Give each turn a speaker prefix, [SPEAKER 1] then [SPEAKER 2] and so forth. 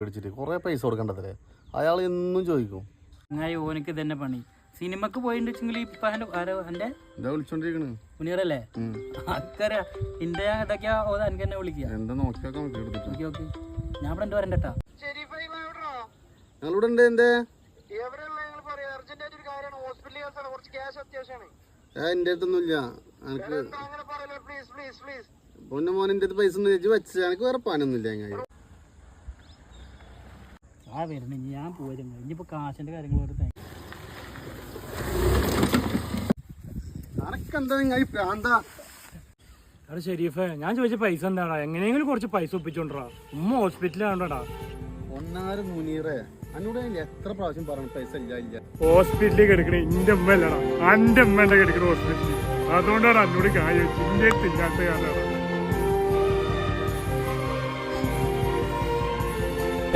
[SPEAKER 1] പിടിച്ചിട്ട് കുറെ പൈസ കൊടുക്കണ്ടതല്ലേ? അയാൾ എന്നും ചോദിക്കും.
[SPEAKER 2] ഓനക്ക് തന്നെ പണി. സിനിമക്ക് പോയിണ്ടെങ്കിൽ ഇപ്പൊ എന്റെ
[SPEAKER 1] വിളിച്ചോണ്ടിരിക്കണ്
[SPEAKER 2] മുനീറല്ലേ? അക്കറിയാ ഇന്റെ ഇതൊക്കെയാ എനിക്ക് തന്നെ വിളിക്കുക.
[SPEAKER 1] എന്താ നോക്കിയൊക്കെ
[SPEAKER 2] ഞാൻ ഇവിടെ എന്റെ വരണ്ടട്ടാ.
[SPEAKER 1] ഞങ്ങളിവിടെ ഉണ്ട്. എന്തേ എന്റെ അടുത്തൊന്നുമില്ല. എനിക്ക് പൊന്നു മോനെ പൈസ ഒന്നും ചേച്ചി വെച്ച എനിക്ക് വേറെ പണിയൊന്നുമില്ല. ഞാൻ
[SPEAKER 2] ആ വരണ ഞാൻ പോയിരുന്നു. ഇനിയിപ്പോ കാശിന്റെ കാര്യങ്ങൾ
[SPEAKER 3] അവിടെ ഷെരീഫേ, ഞാൻ ചോദിച്ച പൈസ എന്താടാ? എങ്ങനെയെങ്കിലും കുറച്ച് പൈസ ഒപ്പിച്ചോണ്ടാ. ഉമ്മ ഹോസ്പിറ്റലാണ്ടാ.
[SPEAKER 1] ഒന്നാറ് മുനീറേ, എന്നോട് എത്ര പ്രാവശ്യം പറഞ്ഞു പൈസ ഇല്ല.
[SPEAKER 3] ഹോസ്പിറ്റലിൽ കിടക്കണേ ഇന്റെ ഉമ്മ അല്ലടാ, എന്റെ ഉമ്മ കിടക്കണ ഹോസ്പിറ്റലിൽ. അതുകൊണ്ടാണ് എന്നോട് കാര്യം ഇല്ലാത്ത കാരണമാണ്.